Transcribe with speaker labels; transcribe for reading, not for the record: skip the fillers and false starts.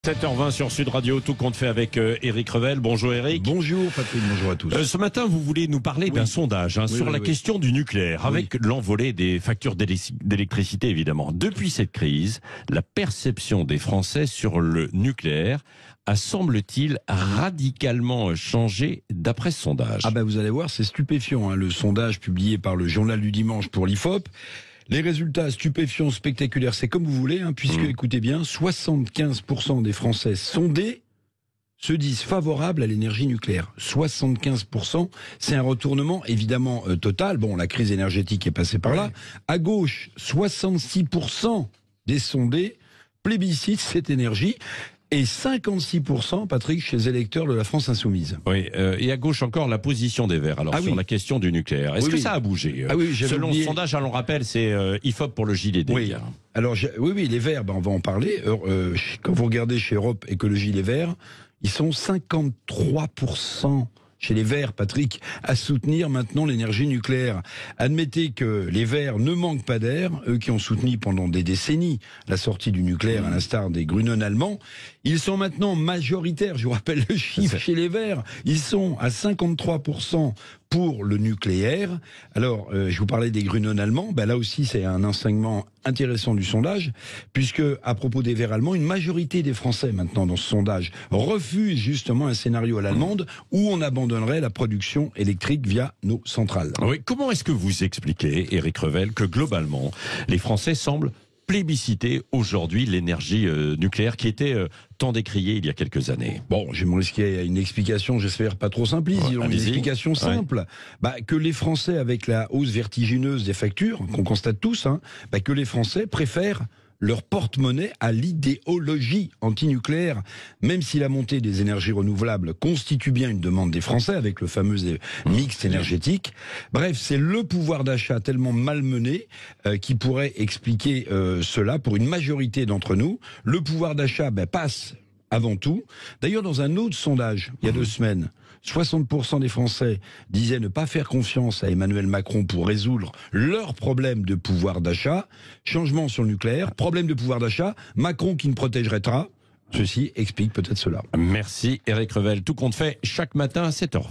Speaker 1: 7h20 sur Sud Radio, tout compte fait avec Éric Revel. Bonjour Éric.
Speaker 2: Bonjour Patrick, bonjour à tous.
Speaker 1: Ce matin, vous voulez nous parler d'un sondage sur la question du nucléaire, avec l'envolée des factures d'électricité évidemment. Depuis cette crise, la perception des Français sur le nucléaire a, semble-t-il, radicalement changé d'après ce sondage.
Speaker 2: Ah ben vous allez voir, c'est stupéfiant, hein, le sondage publié par le Journal du Dimanche pour l'IFOP. Les résultats stupéfiants, spectaculaires, c'est comme vous voulez, hein, puisque, écoutez bien, 75% des Français sondés se disent favorables à l'énergie nucléaire. 75%, c'est un retournement évidemment total. Bon, la crise énergétique est passée par là. À gauche, 66% des sondés plébiscitent cette énergie. Et 56%, Patrick, chez les électeurs de la France Insoumise.
Speaker 1: Oui, et à gauche encore, la position des Verts, alors sur la question du nucléaire. Est-ce que ça a bougé Selon le sondage, on rappelle, c'est IFOP pour le JDD.
Speaker 2: Oui, alors, oui, les Verts, on va en parler. Quand vous regardez chez Europe Écologie Les Verts, ils sont 53% chez les Verts, Patrick, à soutenir maintenant l'énergie nucléaire. Admettez que les Verts ne manquent pas d'air, eux qui ont soutenu pendant des décennies la sortie du nucléaire, à l'instar des Grünen allemands. Ils sont maintenant majoritaires, je vous rappelle le chiffre chez les Verts, ils sont à 53% pour le nucléaire. Alors, je vous parlais des Grünen allemands, là aussi c'est un enseignement intéressant du sondage, puisque à propos des Verts allemands, une majorité des Français maintenant dans ce sondage refusent justement un scénario à l'allemande où on abandonnerait la production électrique via nos centrales.
Speaker 1: Oui, comment est-ce que vous expliquez, Éric Revel, que globalement les Français semblent plébisciter aujourd'hui l'énergie nucléaire qui était tant décriée il y a quelques années?
Speaker 2: Bon, je vais me risquer à une explication, j'espère pas trop simpliste, une explication simple. Que les Français, avec la hausse vertigineuse des factures, qu'on constate tous, que les Français préfèrent leur porte-monnaie à l'idéologie antinucléaire, même si la montée des énergies renouvelables constitue bien une demande des Français avec le fameux mix énergétique. Bref, c'est le pouvoir d'achat tellement malmené qui pourrait expliquer cela pour une majorité d'entre nous. Le pouvoir d'achat passe avant tout. D'ailleurs, dans un autre sondage, il y a 2 semaines, 60% des Français disaient ne pas faire confiance à Emmanuel Macron pour résoudre leurs problèmes de pouvoir d'achat. Changement sur le nucléaire, problème de pouvoir d'achat, Macron qui ne protégerait pas. Ceci explique peut-être cela.
Speaker 1: Merci Éric Revel. Tout compte fait chaque matin à 7h20.